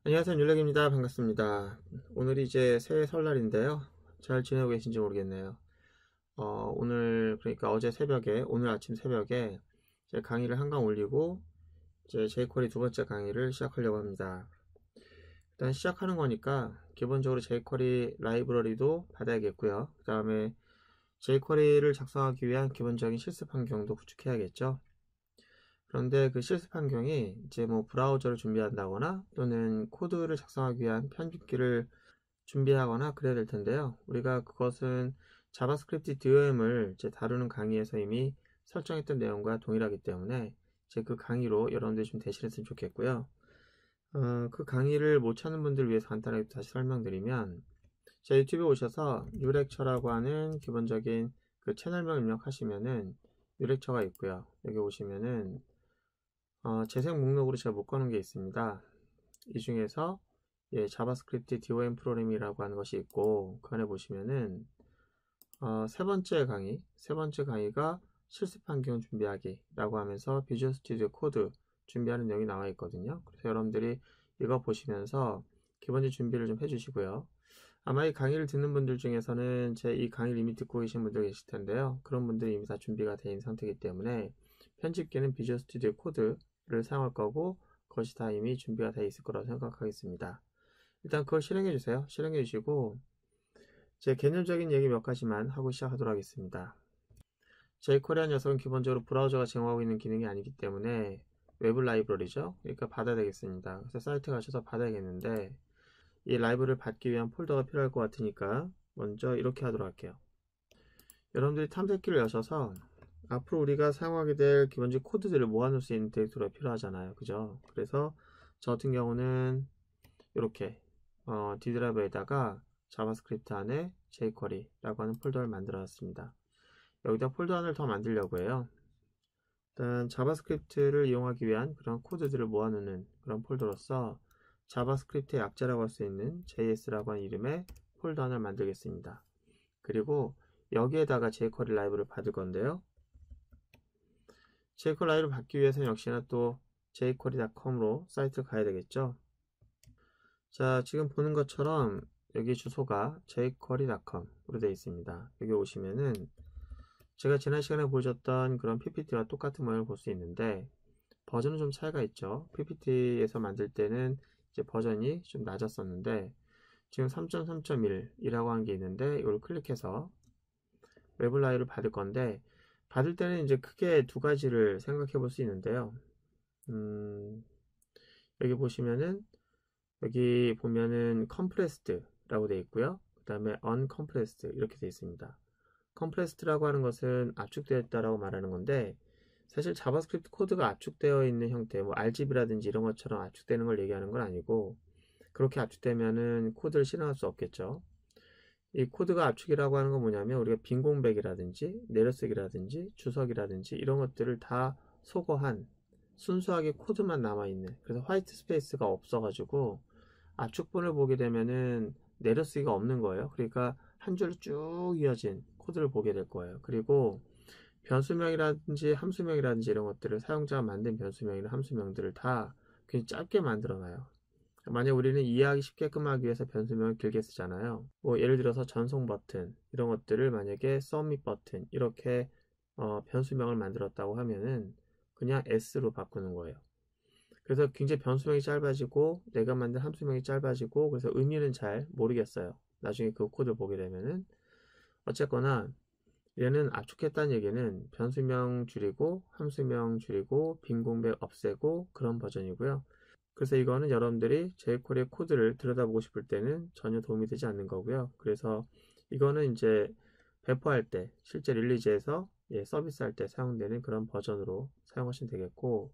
안녕하세요, 율렉입니다. 반갑습니다. 오늘이 이제 새해 설날인데요. 잘 지내고 계신지 모르겠네요. 오늘 그러니까 어제 새벽에 오늘 아침 새벽에 제 강의를 한강 올리고 이제 제이쿼리 두 번째 강의를 시작하려고 합니다. 일단 시작하는 거니까 기본적으로 제이쿼리 라이브러리도 받아야겠고요. 그 다음에 제이쿼리를 작성하기 위한 기본적인 실습 환경도 구축해야겠죠. 그런데 그 실습 환경이 이제 뭐 브라우저를 준비한다거나 또는 코드를 작성하기 위한 편집기를 준비하거나 그래야 될 텐데요. 우리가 그것은 자바스크립트 DOM을 이제 다루는 강의에서 이미 설정했던 내용과 동일하기 때문에 이제 그 강의로 여러분들이 좀 대신했으면 좋겠고요. 그 강의를 못 찾는 분들을 위해서 간단하게 다시 설명드리면 제 유튜브에 오셔서 유렉처라고 하는 기본적인 그 채널명 입력하시면은 유렉처가 있고요. 여기 오시면은 재생 목록으로 제가 묶어놓은 게 있습니다. 이 중에서 자바스크립트 DOM 프로그램이라고 하는 것이 있고 그 안에 보시면은 세 번째 강의가 실습 환경 준비하기 라고 하면서 비주얼 스튜디오 코드 준비하는 내용이 나와 있거든요. 그래서 여러분들이 이거 보시면서 기본적인 준비를 좀 해주시고요. 아마 이 강의를 듣는 분들 중에서는 제 이 강의를 이미 듣고 계신 분들 계실 텐데요. 그런 분들이 이미 다 준비가 된 상태이기 때문에 편집기는 비주얼 스튜디오 코드를 사용할 거고 그것이 다 이미 준비가 되어 있을 거라고 생각하겠습니다. 일단 그걸 실행해 주세요. 실행해 주시고 제 개념적인 얘기 몇 가지만 하고 시작하도록 하겠습니다. jQuery 녀석은 기본적으로 브라우저가 제공하고 있는 기능이 아니기 때문에 외부 라이브러리죠. 그러니까 받아야 되겠습니다. 그래서 사이트 가셔서 받아야겠는데 이 라이브를 받기 위한 폴더가 필요할 것 같으니까 먼저 이렇게 하도록 할게요. 여러분들이 탐색기를 여셔서 앞으로 우리가 사용하게 될 기본적인 코드들을 모아놓을 수 있는 디렉토리가 필요하잖아요. 그죠? 그래서 저 같은 경우는 이렇게 D 드라이브에다가 자바스크립트 안에 jQuery라고 하는 폴더를 만들어 놨습니다. 여기다 폴더 하나를 더 만들려고 해요. 일단 자바스크립트를 이용하기 위한 그런 코드들을 모아놓는 그런 폴더로서 자바스크립트의 약자라고 할 수 있는 JS라고 하는 이름의 폴더 하나를 만들겠습니다. 그리고 여기에다가 jQuery 라이브를 받을 건데요. jQuery 라이브를 받기 위해서는 역시나 또 jQuery.com으로 사이트를 가야 되겠죠. 자, 지금 보는 것처럼 여기 주소가 jQuery.com으로 되어 있습니다. 여기 오시면은 제가 지난 시간에 보여줬던 그런 PPT와 똑같은 모양을 볼 수 있는데 버전은 좀 차이가 있죠. PPT에서 만들 때는 이제 버전이 좀 낮았었는데 지금 3.3.1이라고 하는 게 있는데 이걸 클릭해서 외부 라이브를 받을 건데 받을 때는 이제 크게 두 가지를 생각해 볼 수 있는데요. 여기 보시면은 여기 보면은 compressed라고 되어 있고요. 그 다음에 uncompressed 이렇게 되어 있습니다. compressed라고 하는 것은 압축되어 있다라고 말하는 건데 사실 자바스크립트 코드가 압축되어 있는 형태, 뭐 RGB라든지 이런 것처럼 압축되는 걸 얘기하는 건 아니고 그렇게 압축되면은 코드를 실행할 수 없겠죠. 이 코드가 압축이라고 하는 건 뭐냐면 우리가 빈 공백이라든지 내려쓰기라든지 주석이라든지 이런 것들을 다 소거한 순수하게 코드만 남아있는 그래서 화이트 스페이스가 없어가지고 압축본을 보게 되면은 내려쓰기가 없는 거예요. 그러니까 한 줄로 쭉 이어진 코드를 보게 될 거예요. 그리고 변수명이라든지 함수명이라든지 이런 것들을 사용자가 만든 변수명이나 함수명들을 다 그냥 짧게 만들어 놔요. 만약 우리는 이해하기 쉽게끔 하기 위해서 변수명을 길게 쓰잖아요. 뭐 예를 들어서 전송 버튼 이런 것들을 만약에 서밋 버튼 이렇게 변수명을 만들었다고 하면은 그냥 s로 바꾸는 거예요. 그래서 굉장히 변수명이 짧아지고 내가 만든 함수명이 짧아지고 그래서 의미는 잘 모르겠어요. 나중에 그 코드를 보게 되면은 어쨌거나 얘는 압축했다는 얘기는 변수명 줄이고 함수명 줄이고 빈 공백 없애고 그런 버전이고요. 그래서 이거는 여러분들이 jQuery 코드를 들여다보고 싶을 때는 전혀 도움이 되지 않는 거고요. 그래서 이거는 이제 배포할 때 실제 릴리즈에서 서비스할 때 사용되는 그런 버전으로 사용하시면 되겠고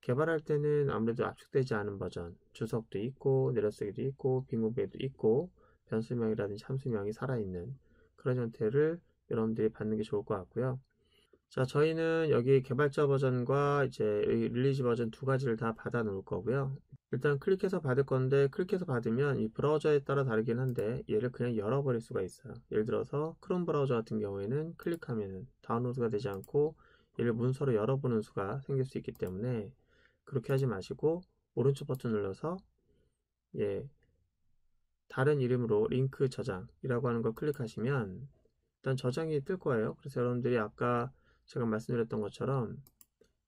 개발할 때는 아무래도 압축되지 않은 버전 주석도 있고 내려쓰기도 있고 빈 공백도 있고 변수명이라든지 함수명이 살아있는 그런 형태를 여러분들이 받는 게 좋을 것 같고요. 자, 저희는 여기 개발자 버전과 이제 릴리즈 버전 두 가지를 다 받아 놓을 거고요. 일단 클릭해서 받을 건데 클릭해서 받으면 이 브라우저에 따라 다르긴 한데 얘를 그냥 열어버릴 수가 있어요. 예를 들어서 크롬 브라우저 같은 경우에는 클릭하면은 다운로드가 되지 않고 얘를 문서로 열어보는 수가 생길 수 있기 때문에 그렇게 하지 마시고 오른쪽 버튼 눌러서 예, 다른 이름으로 링크 저장이라고 하는 걸 클릭하시면 일단 저장이 뜰 거예요. 그래서 여러분들이 아까 제가 말씀드렸던 것처럼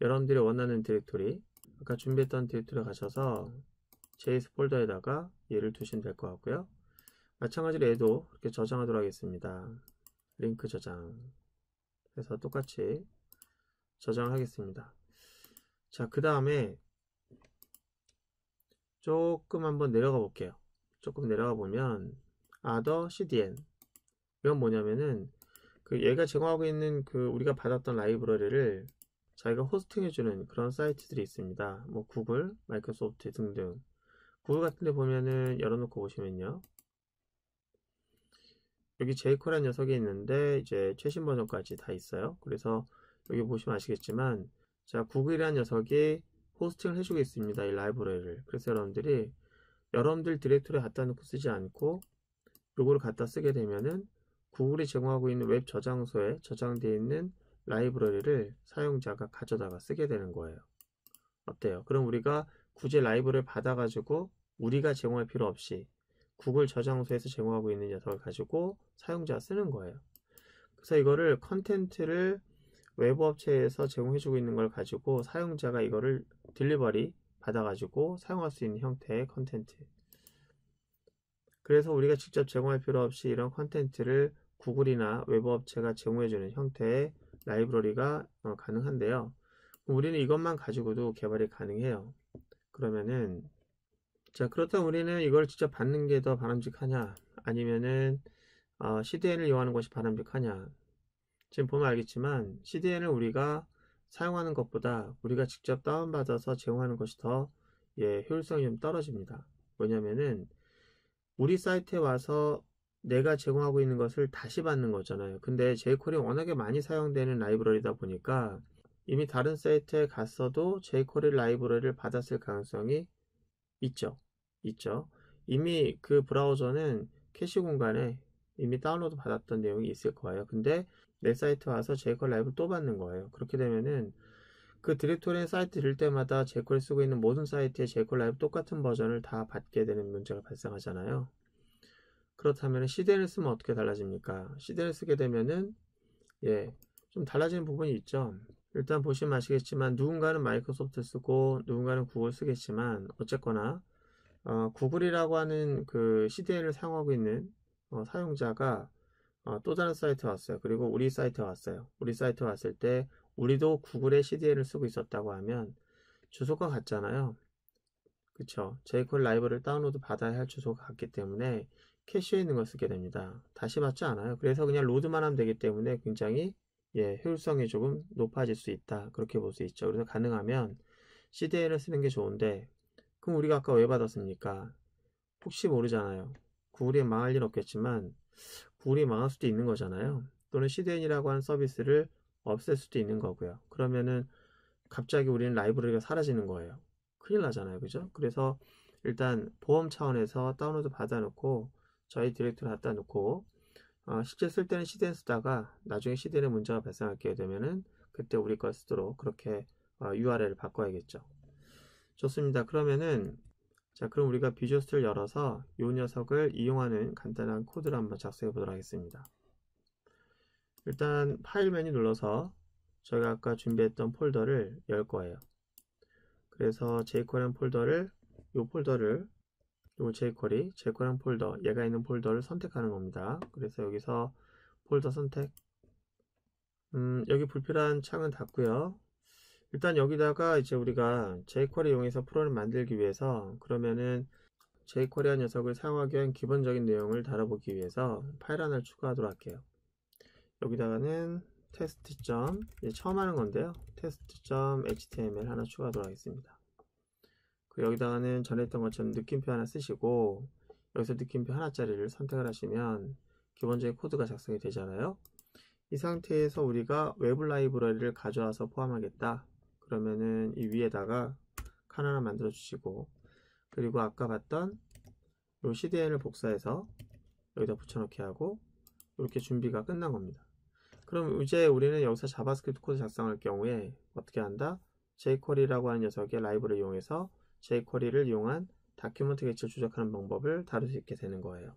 여러분들이 원하는 디렉토리, 아까 준비했던 디렉토리에 가셔서 JS 폴더에다가 얘를 두시면 될 것 같고요. 마찬가지로 얘도 이렇게 저장하도록 하겠습니다. 링크 저장 해서 똑같이 저장을 하겠습니다. 자, 그 다음에 조금 한번 내려가 볼게요. 조금 내려가 보면 other CDN, 이건 뭐냐면은 그 얘가 제공하고 있는 그 우리가 받았던 라이브러리를 자기가 호스팅해주는 그런 사이트들이 있습니다. 뭐 구글, 마이크로소프트 등등. 구글 같은 데 보면은 열어놓고 보시면요, 여기 jQuery라는 녀석이 있는데 이제 최신 버전까지 다 있어요. 그래서 여기 보시면 아시겠지만, 자, 구글이라는 녀석이 호스팅을 해주고 있습니다, 이 라이브러리를. 그래서 여러분들이 여러분들 디렉토리에 갖다 놓고 쓰지 않고 요거를 갖다 쓰게 되면은 구글이 제공하고 있는 웹 저장소에 저장되어 있는 라이브러리를 사용자가 가져다가 쓰게 되는 거예요. 어때요? 그럼 우리가 굳이 라이브러리를 받아가지고 우리가 제공할 필요 없이 구글 저장소에서 제공하고 있는 녀석을 가지고 사용자가 쓰는 거예요. 그래서 이거를 컨텐츠를 외부 업체에서 제공해주고 있는 걸 가지고 사용자가 이거를 딜리버리 받아가지고 사용할 수 있는 형태의 컨텐츠. 그래서 우리가 직접 제공할 필요 없이 이런 컨텐츠를 구글이나 외부 업체가 제공해주는 형태의 라이브러리가 가능한데요. 우리는 이것만 가지고도 개발이 가능해요. 그러면은, 자, 그렇다면 우리는 이걸 직접 받는 게 더 바람직하냐, 아니면은 CDN을 이용하는 것이 바람직하냐. 지금 보면 알겠지만 CDN을 우리가 사용하는 것보다 우리가 직접 다운받아서 제공하는 것이 더 효율성이 좀 떨어집니다. 왜냐면은 우리 사이트에 와서 내가 제공하고 있는 것을 다시 받는 거잖아요. 근데 jQuery 워낙에 많이 사용되는 라이브러리다 보니까 이미 다른 사이트에 갔어도 jQuery 라이브러리를 받았을 가능성이 있죠. 이미 그 브라우저는 캐시 공간에 이미 다운로드 받았던 내용이 있을 거예요. 근데 내 사이트 와서 jQuery 라이브를 또 받는 거예요. 그렇게 되면은 그 디렉토리에 사이트 들 때마다 jQuery 쓰고 있는 모든 사이트의 jQuery 라이브 똑같은 버전을 다 받게 되는 문제가 발생하잖아요. 그렇다면 CDN을 쓰면 어떻게 달라집니까? CDN을 쓰게 되면은 좀 달라지는 부분이 있죠. 일단 보시면 아시겠지만 누군가는 마이크로소프트 쓰고 누군가는 구글 쓰겠지만 어쨌거나 구글이라고 하는 그 CDN을 사용하고 있는 사용자가 또 다른 사이트에 왔어요. 그리고 우리 사이트에 왔어요. 우리 사이트에 왔을 때 우리도 구글의 CDN을 쓰고 있었다고 하면 주소가 같잖아요. 그쵸? jQuery 라이브러리를 다운로드 받아야 할 주소가 같기 때문에 캐시에 있는 걸 쓰게 됩니다. 다시 받지 않아요. 그래서 그냥 로드만 하면 되기 때문에 굉장히 효율성이 조금 높아질 수 있다. 그렇게 볼 수 있죠. 그래서 가능하면 CDN을 쓰는 게 좋은데, 그럼 우리가 아까 왜 받았습니까? 혹시 모르잖아요. 구글이 망할 일 없겠지만 구글이 망할 수도 있는 거잖아요. 또는 CDN이라고 하는 서비스를 없앨 수도 있는 거고요. 그러면은 갑자기 우리는 라이브러리가 사라지는 거예요. 큰일 나잖아요. 그죠? 그래서 일단 보험 차원에서 다운로드 받아놓고 저희 디렉토리 갖다 놓고 실제 쓸 때는 CDN 쓰다가 나중에 CDN에 문제가 발생하게 되면은 그때 우리 걸 쓰도록 그렇게 URL을 바꿔야겠죠. 좋습니다. 그러면은 자, 그럼 우리가 비주얼 스튜디오를 열어서 이 녀석을 이용하는 간단한 코드를 한번 작성해 보도록 하겠습니다. 일단 파일 메뉴 눌러서 저희가 아까 준비했던 폴더를 열 거예요. 그래서 jQuery 폴더를, 요 jQuery 폴더, 얘가 있는 폴더를 선택하는 겁니다. 그래서 여기서 폴더 선택, 여기 불필요한 창은 닫고요. 일단 여기다가 이제 우리가 jQuery 이용해서 프로그램을 만들기 위해서, 그러면은 jQuery 녀석을 사용하기 위한 기본적인 내용을 다뤄보기 위해서 파일 하나를 추가하도록 할게요. 여기다가는 테스트. 처음 하는 건데요. test.html 하나 추가하도록 하겠습니다. 그리고 여기다가는 전에 했던 것처럼 느낌표 하나 쓰시고, 여기서 느낌표 하나짜리를 선택을 하시면 기본적인 코드가 작성이 되잖아요. 이 상태에서 우리가 외부 라이브러리를 가져와서 포함하겠다. 그러면은 이 위에다가 칸 하나 만들어 주시고, 그리고 아까 봤던 요 CDN을 복사해서 여기다 붙여넣기 하고, 이렇게 준비가 끝난 겁니다. 그럼 이제 우리는 여기서 자바스크립트 코드 작성할 경우에 어떻게 한다? jQuery라고 하는 녀석의 라이브를 이용해서 jQuery를 이용한 다큐먼트 객체를 조작하는 방법을 다룰 수 있게 되는 거예요.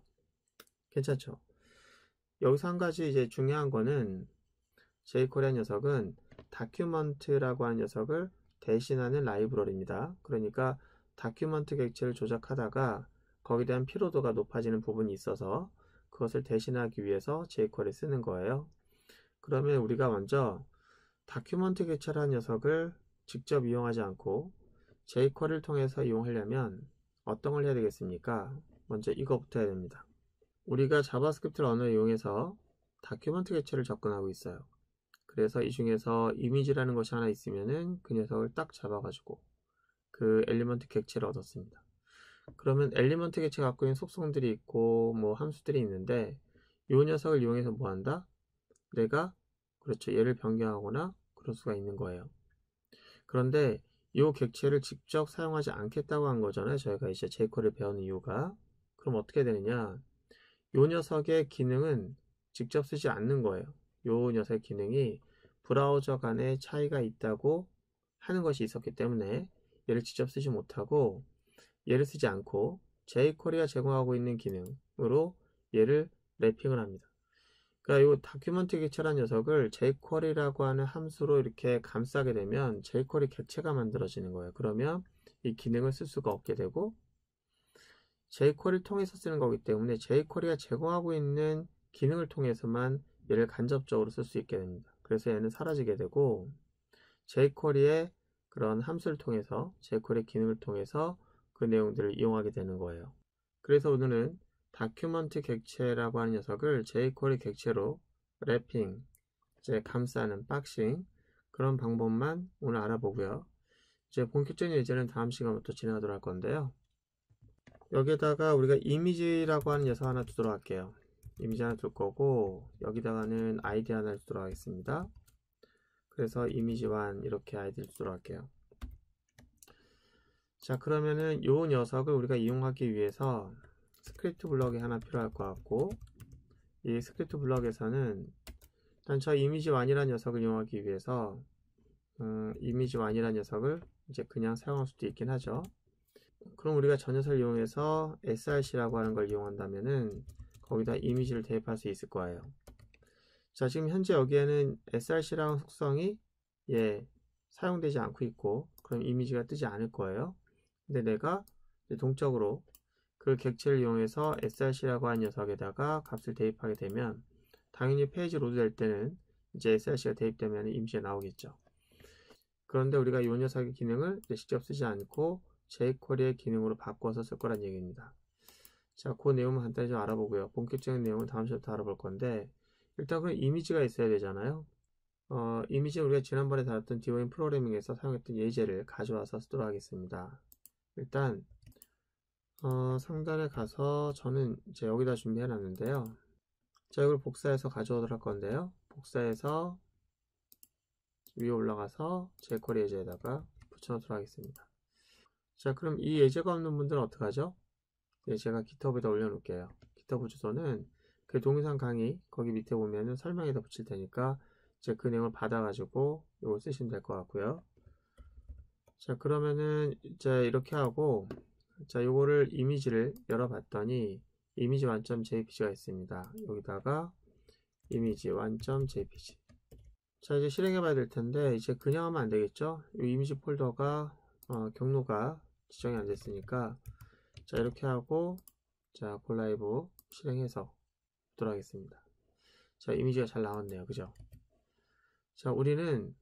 괜찮죠? 여기서 한 가지 이제 중요한 거는 jQuery 녀석은 다큐먼트라고 하는 녀석을 대신하는 라이브러리입니다. 그러니까 다큐먼트 객체를 조작하다가 거기에 대한 피로도가 높아지는 부분이 있어서 그것을 대신하기 위해서 jQuery 쓰는 거예요. 그러면 우리가 먼저 다큐먼트 객체라는 녀석을 직접 이용하지 않고 jQuery를 통해서 이용하려면 어떤 걸 해야 되겠습니까? 먼저 이거부터 해야 됩니다. 우리가 자바스크립트 언어를 이용해서 다큐먼트 객체를 접근하고 있어요. 그래서 이 중에서 이미지라는 것이 하나 있으면은 그 녀석을 딱 잡아가지고 그 엘리먼트 객체를 얻었습니다. 그러면 엘리먼트 객체가 갖고 있는 속성들이 있고 뭐 함수들이 있는데 이 녀석을 이용해서 뭐 한다? 내가 그렇죠. 얘를 변경하거나 그럴 수가 있는 거예요. 그런데 이 객체를 직접 사용하지 않겠다고 한 거잖아요. 저희가 이제 jQuery를 배우는 이유가. 그럼 어떻게 되느냐? 이 녀석의 기능은 직접 쓰지 않는 거예요. 이 녀석의 기능이 브라우저 간에 차이가 있다고 하는 것이 있었기 때문에 얘를 직접 쓰지 못하고 얘를 쓰지 않고 jQuery가 제공하고 있는 기능으로 얘를 랩핑을 합니다. 그러니까 이 다큐먼트 객체라는 녀석을 jQuery라고 하는 함수로 이렇게 감싸게 되면 jQuery 객체가 만들어지는 거예요. 그러면 이 기능을 쓸 수가 없게 되고 jQuery를 통해서 쓰는 거기 때문에 jQuery가 제공하고 있는 기능을 통해서만 얘를 간접적으로 쓸 수 있게 됩니다. 그래서 얘는 사라지게 되고 jQuery의 그런 함수를 통해서 jQuery 기능을 통해서 그 내용들을 이용하게 되는 거예요. 그래서 오늘은 다큐먼트 객체라고 하는 녀석을 jQuery 객체로 랩핑, 이제 감싸는 박싱 그런 방법만 오늘 알아보고요. 이제 본격적인 예제는 다음 시간부터 진행하도록 할 건데요. 여기에다가 우리가 이미지라고 하는 녀석 하나 두도록 할게요. 이미지 하나 둘 거고 여기다가는 아이디 하나 두도록 하겠습니다. 그래서 이미지1 이렇게 아이디를 두도록 할게요. 자, 그러면은 요 녀석을 우리가 이용하기 위해서 스크립트 블럭이 하나 필요할 것 같고 이 스크립트 블럭에서는 일단 저 이미지1이라는 녀석을 이용하기 위해서 이미지1이라는 녀석을 이제 그냥 사용할 수도 있긴 하죠. 그럼 우리가 저 녀석을 이용해서 src라고 하는 걸 이용한다면은 거기다 이미지를 대입할 수 있을 거예요. 자, 지금 현재 여기에는 src라는 속성이 사용되지 않고 있고 그럼 이미지가 뜨지 않을 거예요. 근데 내가 동적으로 그 객체를 이용해서 src라고 하는 녀석에다가 값을 대입하게 되면 당연히 페이지 로드 될 때는 이제 src가 대입되면 이미지가 나오겠죠. 그런데 우리가 이 녀석의 기능을 직접 쓰지 않고 jQuery의 기능으로 바꿔서 쓸 거란 얘기입니다. 자, 그 내용은 간단히 좀 알아보고요. 본격적인 내용은 다음 시간부터 알아볼 건데 일단 그럼 이미지가 있어야 되잖아요. 이미지는 우리가 지난번에 다뤘던 디오인 프로그래밍에서 사용했던 예제를 가져와서 쓰도록 하겠습니다. 일단 상단에 가서 저는 이제 여기다 준비해 놨는데요. 자, 이걸 복사해서 가져오도록 할 건데요. 복사해서 위에 올라가서 jQuery 예제에다가 붙여놓도록 하겠습니다. 자, 그럼 이 예제가 없는 분들은 어떡하죠? 제가 GitHub에다 올려놓을게요. GitHub 주소는 그 동영상 강의 거기 밑에 보면은 설명에다 붙일 테니까 이제 그 내용을 받아가지고 이걸 쓰시면 될 것 같고요. 자, 그러면은 이제 이렇게 하고 자, 요거를 이미지를 열어봤더니 이미지 1.jpg가 있습니다. 여기다가 이미지 1.jpg. 자, 이제 실행해 봐야 될 텐데 이제 그냥 하면 안 되겠죠? 이 이미지 폴더가 경로가 지정이 안 됐으니까 자, 이렇게 하고 자, 콜라이브 실행해서 보도록 하겠습니다. 자, 이미지가 잘 나왔네요. 그죠? 자, 우리는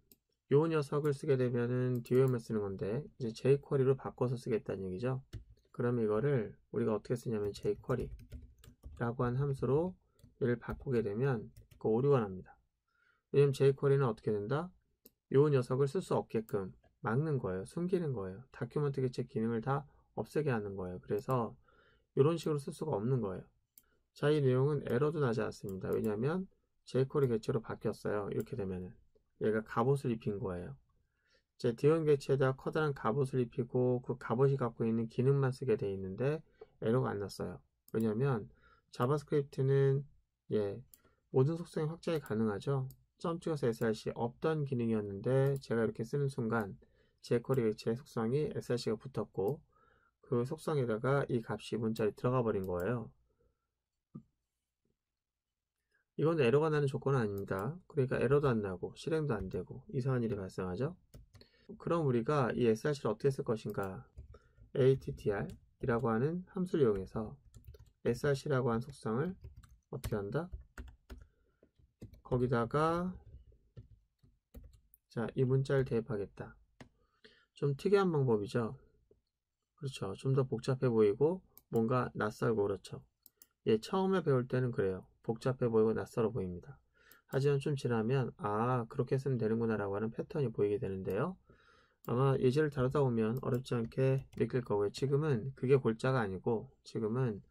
요 녀석을 쓰게 되면은 DOM을 쓰는 건데 이제 jQuery로 바꿔서 쓰겠다는 얘기죠. 그러면 이거를 우리가 어떻게 쓰냐면 jQuery 라고 한 함수로 얘를 바꾸게 되면 그 오류가 납니다. 왜냐면 jQuery는 어떻게 된다? 요 녀석을 쓸 수 없게끔 막는 거예요. 숨기는 거예요. 다큐먼트 객체 기능을 다 없애게 하는 거예요. 그래서 이런 식으로 쓸 수가 없는 거예요. 자, 이 내용은 에러도 나지 않습니다. 왜냐하면 jQuery 객체로 바뀌었어요. 이렇게 되면은 얘가 갑옷을 입힌 거예요. 제 디오인 객체에다 커다란 갑옷을 입히고 그 갑옷이 갖고 있는 기능만 쓰게 돼 있는데 에러가 안 났어요. 왜냐하면 자바스크립트는 모든 속성이 확장이 가능하죠. 점 찍어서 src 없던 기능이었는데 제가 이렇게 쓰는 순간 jQuery 객체의 속성이 src가 붙었고 그 속성에다가 이 값이 문자에 들어가 버린 거예요. 이건 에러가 나는 조건은 아닙니다. 그러니까 에러도 안 나고 실행도 안 되고 이상한 일이 발생하죠. 그럼 우리가 이 src를 어떻게 쓸 것인가? attr 이라고 하는 함수를 이용해서 src라고 하는 속성을 어떻게 한다? 거기다가 자, 이 문자를 대입하겠다. 좀 특이한 방법이죠. 그렇죠. 좀 더 복잡해 보이고 뭔가 낯설고 그렇죠. 예, 처음에 배울 때는 그래요. 복잡해 보이고 낯설어 보입니다. 하지만 좀 지나면 아, 그렇게 쓰면 되는구나 라고 하는 패턴이 보이게 되는데요. 아마 예제를 다루다 보면 어렵지 않게 느낄 거고요. 지금은 그게 골자가 아니고 지금은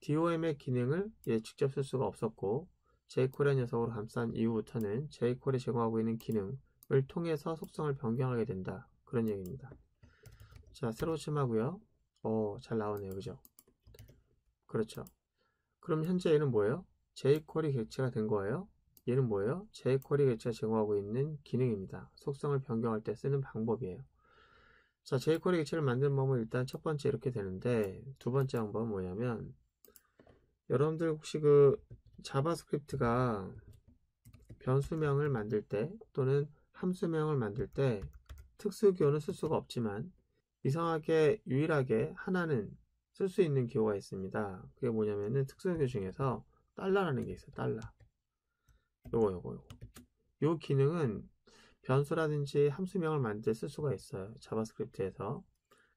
DOM의 기능을 직접 쓸 수가 없었고 jQuery 녀석으로 감싼 이후부터는 jQuery 제공하고 있는 기능을 통해서 속성을 변경하게 된다. 그런 얘기입니다. 자, 새로 침하고요. 잘 나오네요. 그죠? 그렇죠. 그럼 현재 얘는 뭐예요? jQuery 객체가 된 거예요. 얘는 뭐예요? jQuery 객체가 제공하고 있는 기능입니다. 속성을 변경할 때 쓰는 방법이에요. 자, jQuery 객체를 만드는 방법은 일단 첫 번째 이렇게 되는데 두 번째 방법은 뭐냐면 여러분들 혹시 그 자바스크립트가 변수명을 만들 때 또는 함수명을 만들 때 특수기호는 쓸 수가 없지만 이상하게 유일하게 하나는 쓸 수 있는 기호가 있습니다. 그게 뭐냐면은 특수기호 중에서 달러라는 게 있어요. 달러. 요거. 요 기능은 변수라든지 함수명을 만들 때 쓸 수가 있어요. 자바스크립트에서.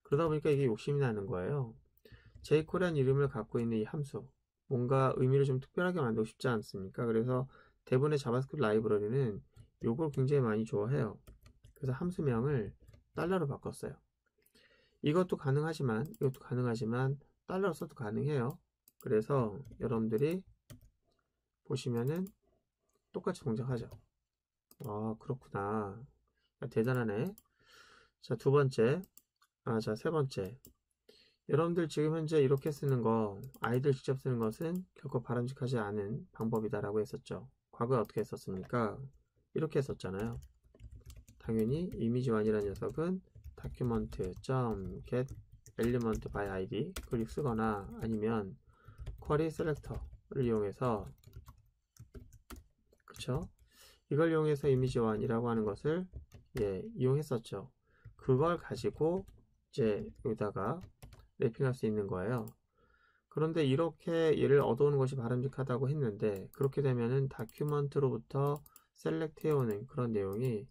그러다 보니까 이게 욕심이 나는 거예요. jQuery라는 이름을 갖고 있는 이 함수. 뭔가 의미를 좀 특별하게 만들고 싶지 않습니까? 그래서 대부분의 자바스크립트 라이브러리는 요걸 굉장히 많이 좋아해요. 그래서 함수명을 달러로 바꿨어요. 이것도 가능하지만 달러로 써도 가능해요. 그래서 여러분들이 보시면은 똑같이 동작하죠. 아, 그렇구나. 대단하네. 자, 두 번째. 자, 세 번째. 여러분들 지금 현재 이렇게 쓰는 거, 아이들 직접 쓰는 것은 결코 바람직하지 않은 방법이다라고 했었죠. 과거에 어떻게 했었습니까? 이렇게 했었잖아요. 당연히 이미지1이라는 녀석은 document.get element by id 그걸 쓰거나 아니면 query selector를 이용해서 그쵸? 이걸 이용해서 이미지1이라고 하는 것을 이용했었죠. 그걸 가지고 이제 여기다가 랩핑할 수 있는 거예요. 그런데 이렇게 얘를 얻어오는 것이 바람직하다고 했는데 그렇게 되면은 다큐먼트로부터 셀렉트 해오는 그런 내용이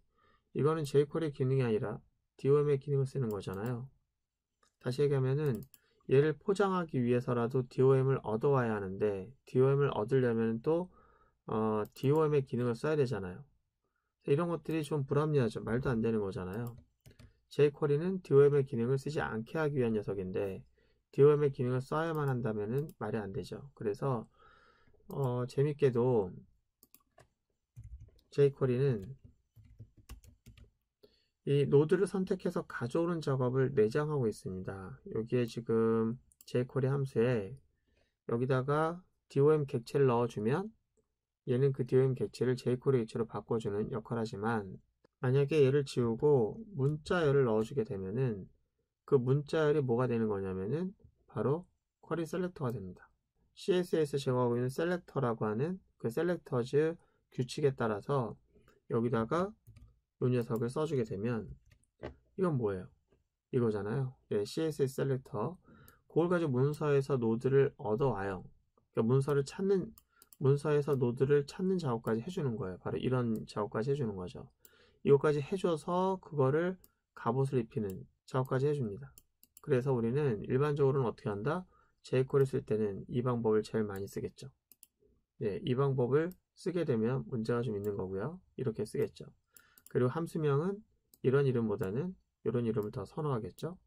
이거는 jQuery 기능이 아니라 DOM의 기능을 쓰는 거잖아요. 다시 얘기하면은 얘를 포장하기 위해서라도 DOM을 얻어와야 하는데 DOM을 얻으려면 또 DOM의 기능을 써야 되잖아요. 이런 것들이 좀 불합리하죠. 말도 안 되는 거잖아요. jQuery는 DOM의 기능을 쓰지 않게 하기 위한 녀석인데 DOM의 기능을 써야만 한다면은 말이 안 되죠. 그래서 재밌게도 jQuery는 이 노드를 선택해서 가져오는 작업을 내장하고 있습니다. 여기에 지금 jQuery 함수에 여기다가 DOM 객체를 넣어주면 얘는 그 DOM 객체를 jQuery 객체로 바꿔주는 역할을 하지만 만약에 얘를 지우고 문자열을 넣어주게 되면은 그 문자열이 뭐가 되는 거냐면은 바로 쿼리 셀렉터가 됩니다. CSS에서 제공하고 있는 셀렉터라고 하는 그 셀렉터즈 규칙에 따라서 여기다가 이 녀석을 써주게 되면 이건 뭐예요? 이거잖아요. CSS 셀렉터. 그걸 가지고 문서에서 노드를 얻어와요. 그러니까 문서에서 노드를 찾는 작업까지 해주는 거예요. 바로 이런 작업까지 해주는 거죠. 이것까지 해줘서 그거를 갑옷을 입히는 작업까지 해줍니다. 그래서 우리는 일반적으로는 어떻게 한다? jQuery 쓸 때는 이 방법을 제일 많이 쓰겠죠. 이 방법을 쓰게 되면 문제가 좀 있는 거고요. 이렇게 쓰겠죠. 그리고 함수명은 이런 이름보다는 이런 이름을 더 선호하겠죠.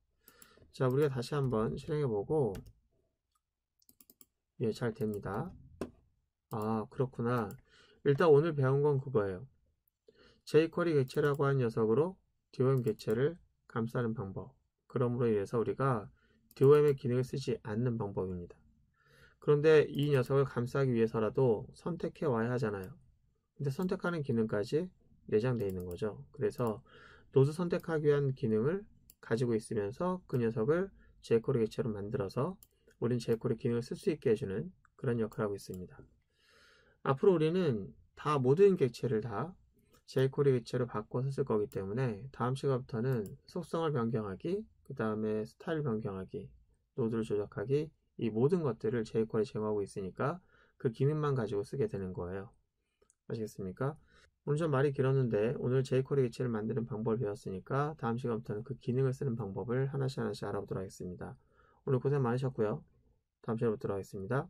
자, 우리가 다시 한번 실행해보고 잘 됩니다. 아, 그렇구나. 일단 오늘 배운 건 그거예요. jQuery 객체라고 하는 녀석으로 DOM 객체를 감싸는 방법. 그럼으로 인해서 우리가 DOM의 기능을 쓰지 않는 방법입니다. 그런데 이 녀석을 감싸기 위해서라도 선택해 와야 하잖아요. 근데 선택하는 기능까지 내장되어 있는 거죠. 그래서 노드 선택하기 위한 기능을 가지고 있으면서 그 녀석을 jQuery 객체로 만들어서 우린 jQuery 기능을 쓸 수 있게 해주는 그런 역할을 하고 있습니다. 앞으로 우리는 다 모든 객체를 다 jQuery 객체로 바꿔서 쓸 거기 때문에 다음 시간부터는 속성을 변경하기, 그 다음에 스타일 변경하기, 노드를 조작하기, 이 모든 것들을 jQuery 제공하고 있으니까 그 기능만 가지고 쓰게 되는 거예요. 아시겠습니까? 오늘 좀 말이 길었는데 오늘 jQuery 객체를 만드는 방법을 배웠으니까 다음 시간부터는 그 기능을 쓰는 방법을 하나씩 알아보도록 하겠습니다. 오늘 고생 많으셨고요. 다음 시간에 뵙도록 하겠습니다.